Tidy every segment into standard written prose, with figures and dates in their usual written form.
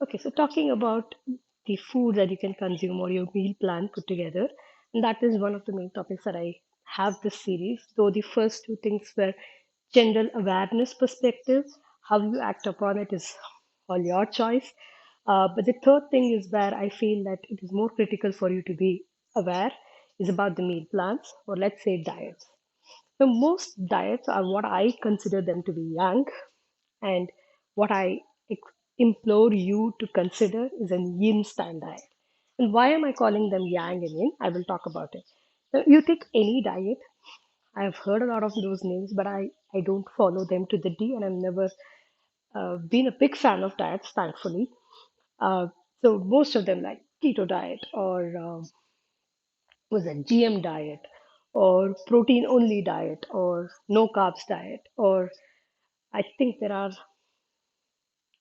Okay, so talking about the food that you can consume or your meal plan put together, and that is one of the main topics that I have this series. Though the first two things were general awareness perspective, how you act upon it is all your choice. But the third thing is where I feel that it is more critical for you to be aware is about the meal plans, or let's say diets. So most diets are what I consider them to be yang, and what I implore you to consider is an yin style diet. And why am I calling them yang and yin? I will talk about it. Now, you take any diet, I've heard a lot of those names, but I don't follow them to the D, and I've never been a big fan of diets, thankfully. Uh, so most of them like keto diet or was it GM diet or protein only diet or no carbs diet, or I think there are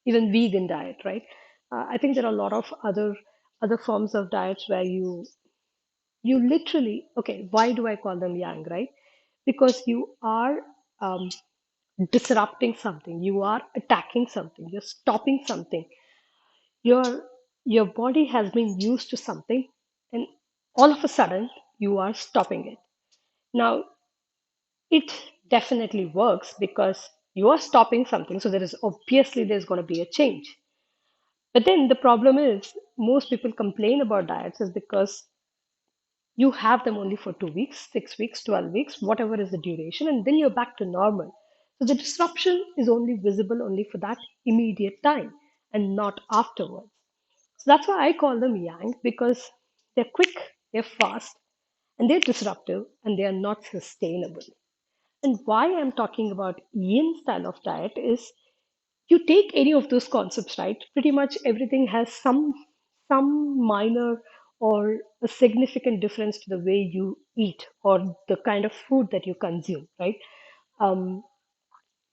even vegan diet, right? I think there are a lot of other forms of diets where you literally, okay, why do I call them yang, right? Because you are um, disrupting something, you are attacking something, you're stopping something. Your your body has been used to something, and all of a sudden you are stopping it. Now it definitely works because you are stopping something, so there is obviously there's going to be a change. But then the problem is, most people complain about diets is because you have them only for 2 weeks, 6 weeks, 12 weeks, whatever is the duration, and then you're back to normal. So the disruption is only visible only for that immediate time and not afterwards. So that's why I call them yang, because they're quick, they're fast, and they're disruptive, and they are not sustainable. And why I'm talking about yin style of diet is, you take any of those concepts, right? Pretty much everything has some minor or a significant difference to the way you eat or the kind of food that you consume, right? um,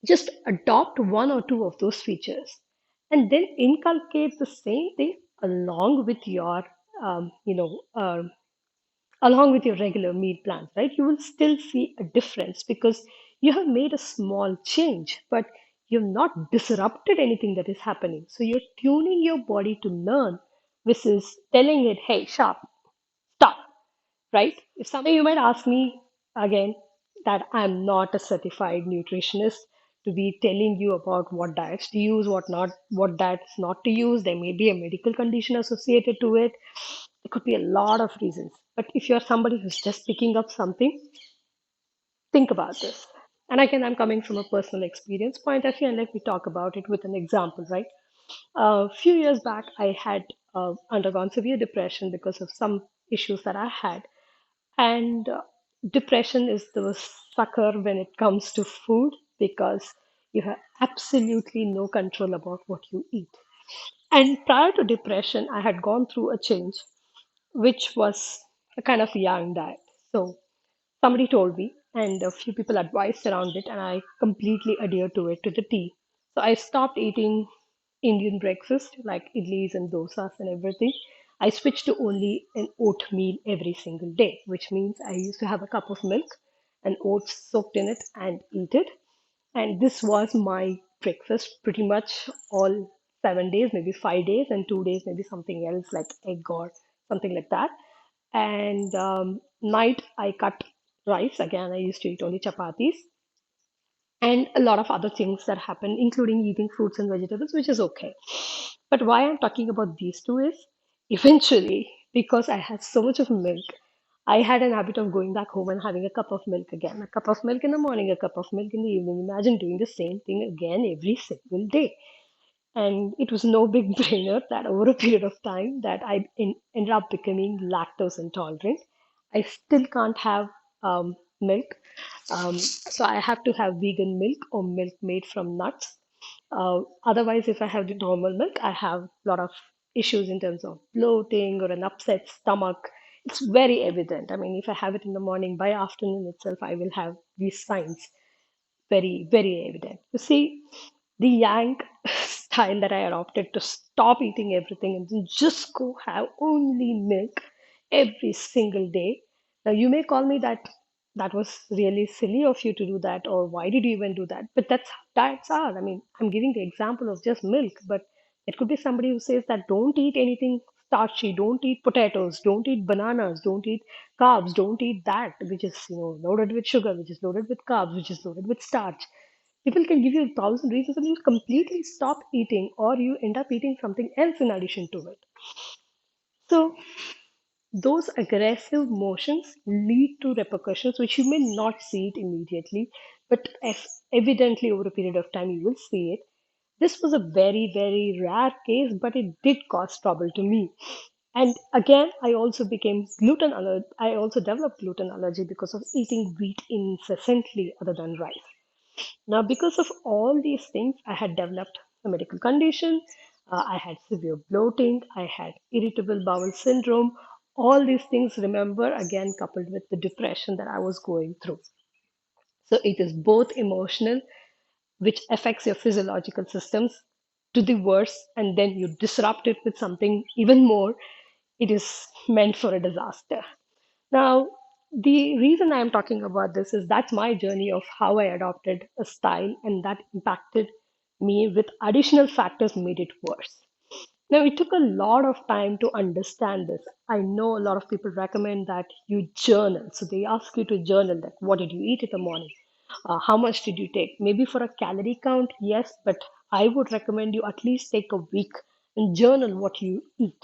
just adopt one or two of those features and then inculcate the same thing along with your um, you know um along with your regular meal plans, right? You will still see a difference because you have made a small change, but you've not disrupted anything that is happening. So you're tuning your body to learn, which is telling it, hey, sharp, stop, right? If something you might ask me again that I'm not a certified nutritionist to be telling you about what diets to use, what diets not to use. There may be a medical condition associated to it. There could be a lot of reasons. But if you're somebody who's just picking up something, think about this. And again, I'm coming from a personal experience point of view, and let me talk about it with an example, right? A few years back, I had undergone severe depression because of some issues that I had. And depression is the sucker when it comes to food because you have absolutely no control about what you eat. And prior to depression, I had gone through a change, which was a kind of yang diet. So somebody told me, and a few people advised around it, and I completely adhered to it to the T. So I stopped eating Indian breakfast like idlis and dosas and everything. I switched to only an oatmeal every single day, which means I used to have a cup of milk and oats soaked in it and eat it. And this was my breakfast pretty much all 7 days, maybe 5 days, and 2 days, maybe something else like egg or something like that. And night, I cut rice. Again, I used to eat only chapatis and a lot of other things that happen, including eating fruits and vegetables, which is okay. But why I'm talking about these two is eventually, because I had so much of milk, I had an habit of going back home and having a cup of milk again. A cup of milk in the morning, a cup of milk in the evening. Imagine doing the same thing again every single day. And it was no big brainer that over a period of time that ended up becoming lactose intolerant. I still can't have milk. So I have to have vegan milk or milk made from nuts. Otherwise, if I have the normal milk, I have a lot of issues in terms of bloating or an upset stomach. It's very evident. I mean, if I have it in the morning, by afternoon itself, I will have these signs very, very evident. You see, the Yank style that I adopted to stop eating everything and then just go have only milk every single day. Now, you may call me that was really silly of you to do that, or why did you even do that? But that's how diets are. I mean, I'm giving the example of just milk, but It could be somebody who says that don't eat anything starchy, don't eat potatoes, don't eat bananas, don't eat carbs, don't eat that, which is loaded with sugar, which is loaded with carbs, which is loaded with starch. People can give you a thousand reasons and you completely stop eating, or you end up eating something else in addition to it. So those aggressive motions lead to repercussions which you may not see it immediately, but evidently over a period of time you will see it. This was a very, very rare case, but it did cause trouble to me. And again, I also developed gluten allergy because of eating wheat incessantly other than rice. Now, because of all these things, I had developed a medical condition. I had severe bloating. I had irritable bowel syndrome. All these things, remember, again, coupled with the depression that I was going through. So it is both emotional, which affects your physiological systems to the worst, and then you disrupt it with something even more. It is meant for a disaster. Now, the reason I am talking about this is that's my journey of how I adopted a style, and that impacted me with additional factors made it worse. Now, it took a lot of time to understand this. I know a lot of people recommend that you journal. So they ask you to journal that what did you eat in the morning? How much did you take? Maybe for a calorie count, yes, but I would recommend you at least take a week and journal what you eat.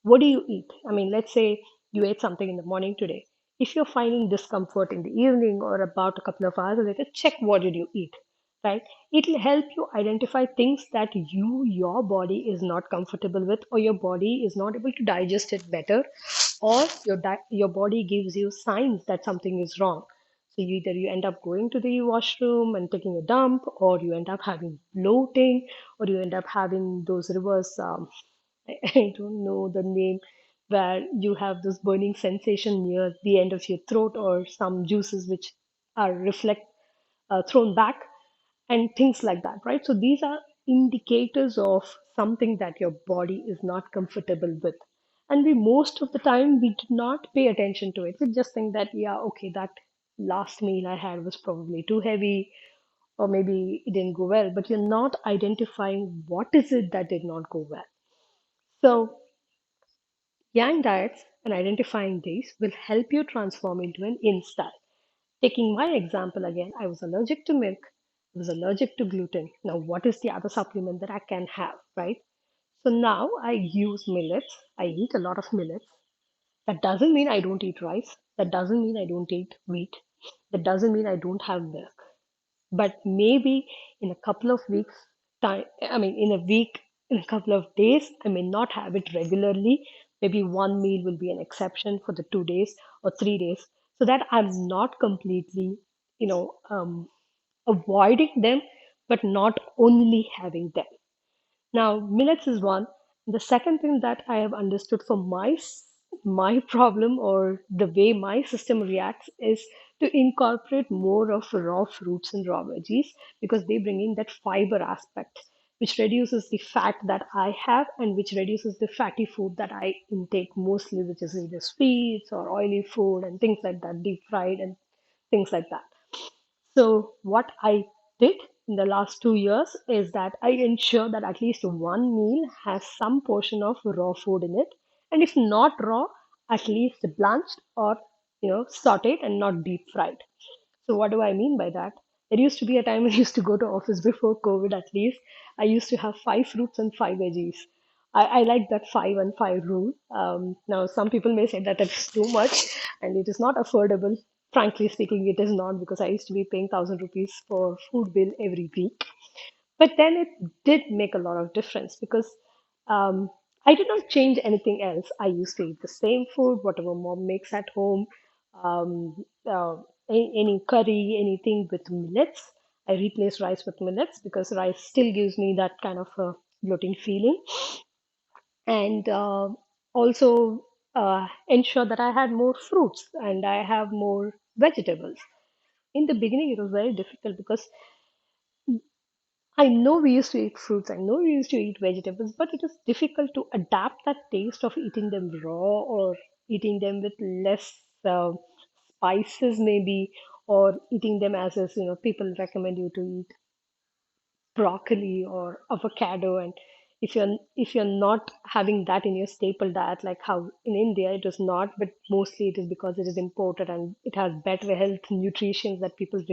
What do you eat? I mean, let's say you ate something in the morning today. If you're finding discomfort in the evening or about a couple of hours later, check what did you eat, right? It'll help you identify things that your body is not comfortable with, or your body is not able to digest it better, or your body gives you signs that something is wrong. So you end up going to the washroom and taking a dump, or you end up having bloating, or you end up having those reverse I don't know the name, where you have this burning sensation near the end of your throat, or some juices which are reflect thrown back, and things like that, right? So these are indicators of something that your body is not comfortable with. And we most of the time we do not pay attention to it. We just think that, yeah, okay, that last meal I had was probably too heavy, or maybe it didn't go well, but you're not identifying what is it that did not go well. So yang diets and identifying these will help you transform into an in style. Taking my example again, I was allergic to milk, I was allergic to gluten. Now, what is the other supplement that I can have, right? So now I use millets. I eat a lot of millets. That doesn't mean I don't eat rice. That doesn't mean I don't eat wheat. That doesn't mean I don't have milk. But maybe in a couple of weeks time, I mean in a week, in a couple of days, I may not have it regularly. Maybe one meal will be an exception for the 2 days or 3 days, so that I'm not completely you know um, avoiding them, but not only having them. Now, millets is one. The second thing that I have understood for my problem, or the way my system reacts, is to incorporate more of raw fruits and raw veggies, because they bring in that fiber aspect, which reduces the fat that I have, and which reduces the fatty food that I intake mostly, which is either sweets or oily food and things like that, deep fried and things like that. So, what I did in the last 2 years is that I ensure that at least one meal has some portion of raw food in it. And if not raw, at least blanched, or sauteed and not deep fried. So what do I mean by that? There used to be a time when I used to go to office before COVID at least. I used to have five fruits and five veggies. I like that five and five rule. Now, some people may say that it's too much and it is not affordable. Frankly speaking, it is not, because I used to be paying 1,000 rupees for food bill every week. But then it did make a lot of difference, because um, I did not change anything else. I used to eat the same food, whatever mom makes at home. Um, any curry, anything with millets. I replace rice with millets because rice still gives me that kind of a bloating feeling. And also ensure that I had more fruits and I have more vegetables. In the beginning, it was very difficult because I know we used to eat fruits, I know we used to eat vegetables, but it is difficult to adapt that taste of eating them raw, or eating them with less spices, maybe, or eating them as people recommend you to eat broccoli or avocado, and if you're not having that in your staple diet, like how in India it is not, but mostly it is because it is imported and it has better health nutrition that people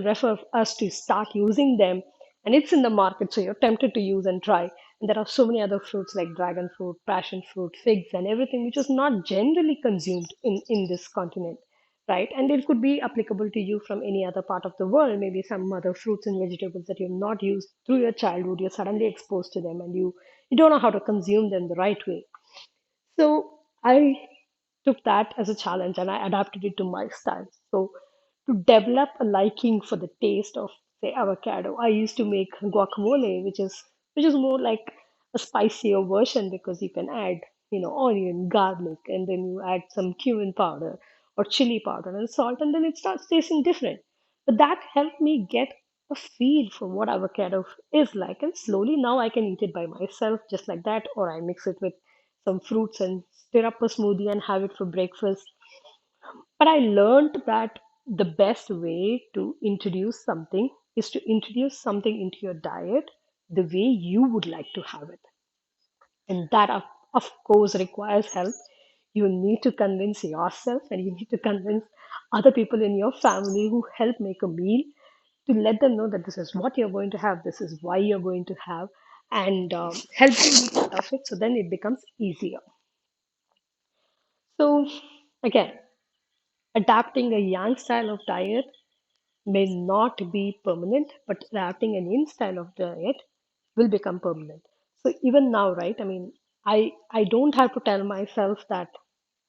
refer us to start using them, and it's in the market, so you're tempted to use and try. And there are so many other fruits like dragon fruit, passion fruit, figs, and everything which is not generally consumed in this continent, right? And it could be applicable to you from any other part of the world. Maybe some other fruits and vegetables that you've not used through your childhood, you're suddenly exposed to them, and you don't know how to consume them the right way. So I took that as a challenge and I adapted it to my style. So to develop a liking for the taste of say avocado, I used to make guacamole, which is more like a spicier version because you can add, onion, garlic, and then you add some cumin powder or chili powder and salt, and then it starts tasting different. But that helped me get a feel for what avocado is like, and slowly now I can eat it by myself just like that, or I mix it with some fruits and stir up a smoothie and have it for breakfast. But I learned that the best way to introduce something is to introduce something into your diet the way you would like to have it. And that, of course, requires help. You need to convince yourself and you need to convince other people in your family who help make a meal to let them know that this is what you're going to have, this is why you're going to have, and help them be part of it so then it becomes easier. So, again, adapting a yang style of diet may not be permanent, but adapting an yin style of diet will become permanent. So even now, right? I mean, I don't have to tell myself that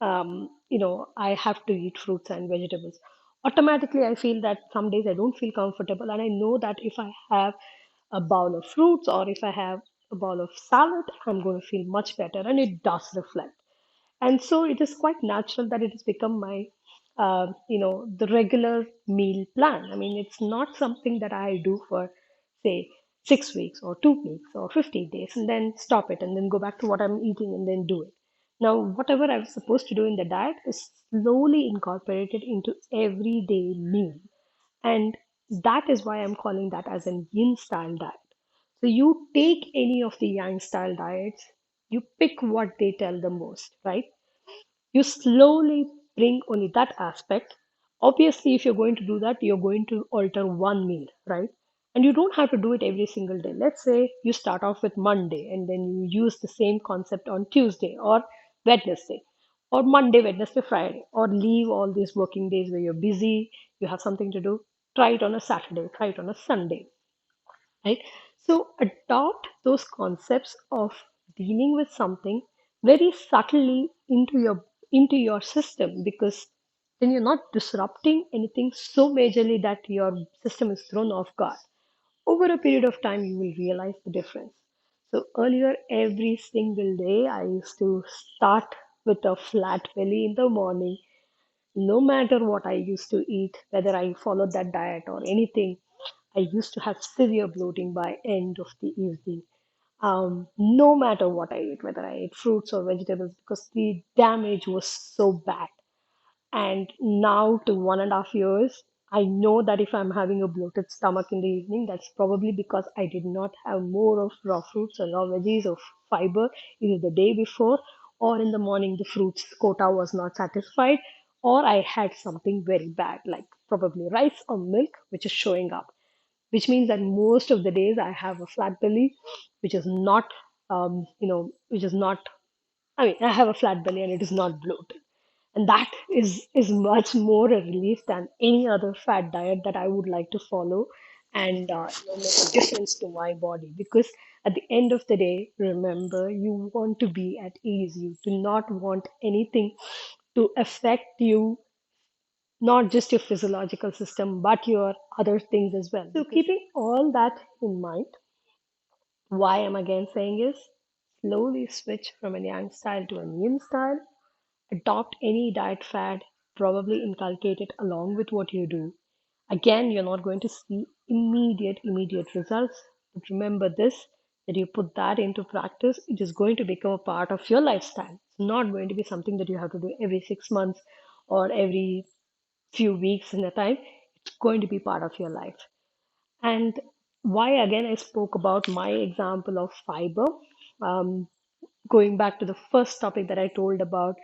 I have to eat fruits and vegetables. Automatically, I feel that some days I don't feel comfortable, and I know that if I have a bowl of fruits or if I have a bowl of salad, I'm going to feel much better, and it does reflect. And so it is quite natural that it has become my the regular meal plan. I mean, it's not something that I do for say 6 weeks or 2 weeks or 15 days and then stop it and then go back to what I'm eating and then do it. Now whatever I was supposed to do in the diet is slowly incorporated into everyday meal, and that is why I'm calling that as an yin style diet. So you take any of the yang style diets, you pick what they tell the most, right? You slowly bring only that aspect. Obviously, if you're going to do that, you're going to alter one meal, right? And you don't have to do it every single day. Let's say you start off with Monday and then you use the same concept on Tuesday or Wednesday or Monday, Wednesday, Friday, or leave all these working days where you're busy, you have something to do. Try it on a Saturday, try it on a Sunday, right? So adopt those concepts of dealing with something very subtly into your system, because then you're not disrupting anything so majorly that your system is thrown off guard. Over a period of time you will realize the difference. So earlier every single day I used to start with a flat belly in the morning, no matter what I used to eat, whether I followed that diet or anything. I used to have severe bloating by end of the evening. No matter what I ate, whether I ate fruits or vegetables, because the damage was so bad. And now to 1.5 years, I know that if I'm having a bloated stomach in the evening, that's probably because I did not have more of raw fruits or raw veggies or fiber either the day before, or in the morning the fruits quota was not satisfied, or I had something very bad like probably rice or milk which is showing up, which means that most of the days I have a flat belly, which is not, which is not, I mean, I have a flat belly and it is not bloated. And that is much more a relief than any other fat diet that I would like to follow and make a difference to my body. Because at the end of the day, remember, you want to be at ease. You do not want anything to affect you, not just your physiological system, but your other things as well. So, keeping all that in mind, why I'm again saying is slowly switch from a yang style to a yin style, adopt any diet fad, probably inculcate it along with what you do. Again, you're not going to see immediate results, but remember this, that you put that into practice, it is going to become a part of your lifestyle. It's not going to be something that you have to do every 6 months or every few weeks in a time. It's going to be part of your life. And why again I spoke about my example of fiber. Um, Going back to the first topic that I told about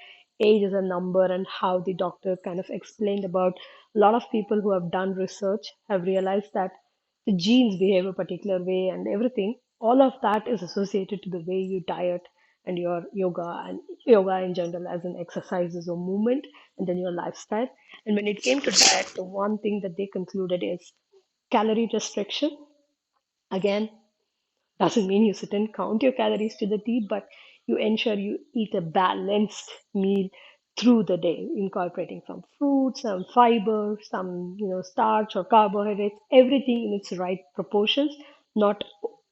age as a number and how the doctor kind of explained about a lot of people who have done research have realized that the genes behave a particular way and everything, all of that is associated to the way you diet and your yoga and yoga in general as an exercises or movement and then your lifestyle. And when it came to diet, the one thing that they concluded is calorie restriction. Again, doesn't mean you sit and count your calories to the T, but you ensure you eat a balanced meal through the day, incorporating some fruits, some fiber, some starch or carbohydrates, everything in its right proportions, not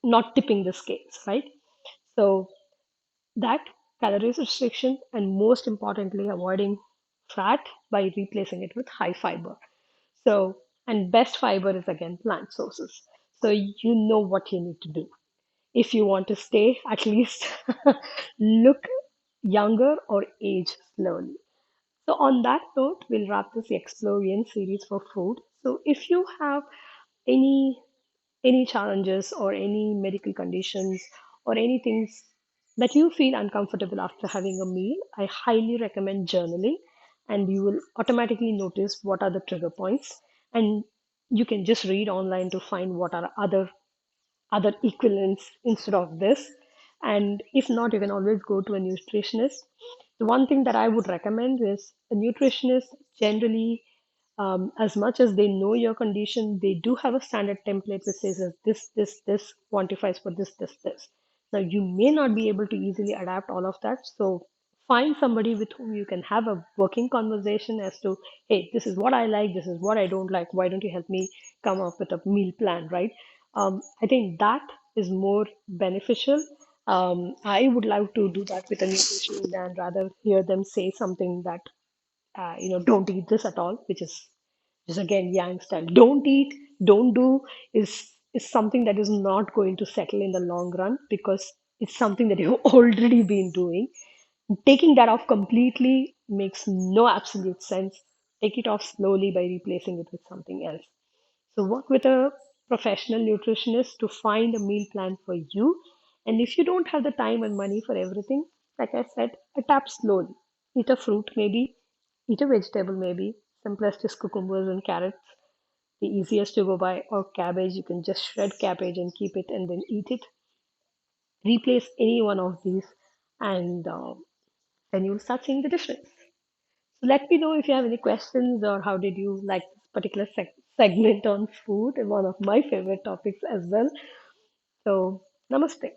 not tipping the scales, right? So that calories restriction and most importantly avoiding fat by replacing it with high fiber. So and best fiber is again plant sources. So you know what you need to do if you want to stay, at least look younger or age slowly. So, on that note, we'll wrap this Explorian series for food. So, if you have any any challenges or any medical conditions or anything that you feel uncomfortable after having a meal, I highly recommend journaling, and you will automatically notice what are the trigger points, and you can just read online to find what are other equivalents instead of this. And if not, you can always go to a nutritionist. The one thing that I would recommend is a nutritionist generally, as much as they know your condition, they do have a standard template which says that this quantifies for this. Now, you may not be able to easily adapt all of that. So, find somebody with whom you can have a working conversation as to, hey, this is what I like, this is what I don't like. Why don't you help me come up with a meal plan, right? I think that is more beneficial. I would love to do that with a nutritionist than rather hear them say something that don't eat this at all, which is again yang style. Don't eat, don't do is something that is not going to settle in the long run because it's something that you've already been doing. Taking that off completely makes no absolute sense. Take it off slowly by replacing it with something else. So work with a professional nutritionist to find a meal plan for you. And if you don't have the time and money for everything, like I said, adapt slowly. Eat a fruit maybe, eat a vegetable maybe. Simplest is cucumbers and carrots. The easiest to go by, or cabbage. You can just shred cabbage and keep it and then eat it. Replace any one of these, and then you'll start seeing the difference. So let me know if you have any questions or how did you like this particular segment on food, and one of my favorite topics as well. So, namaste.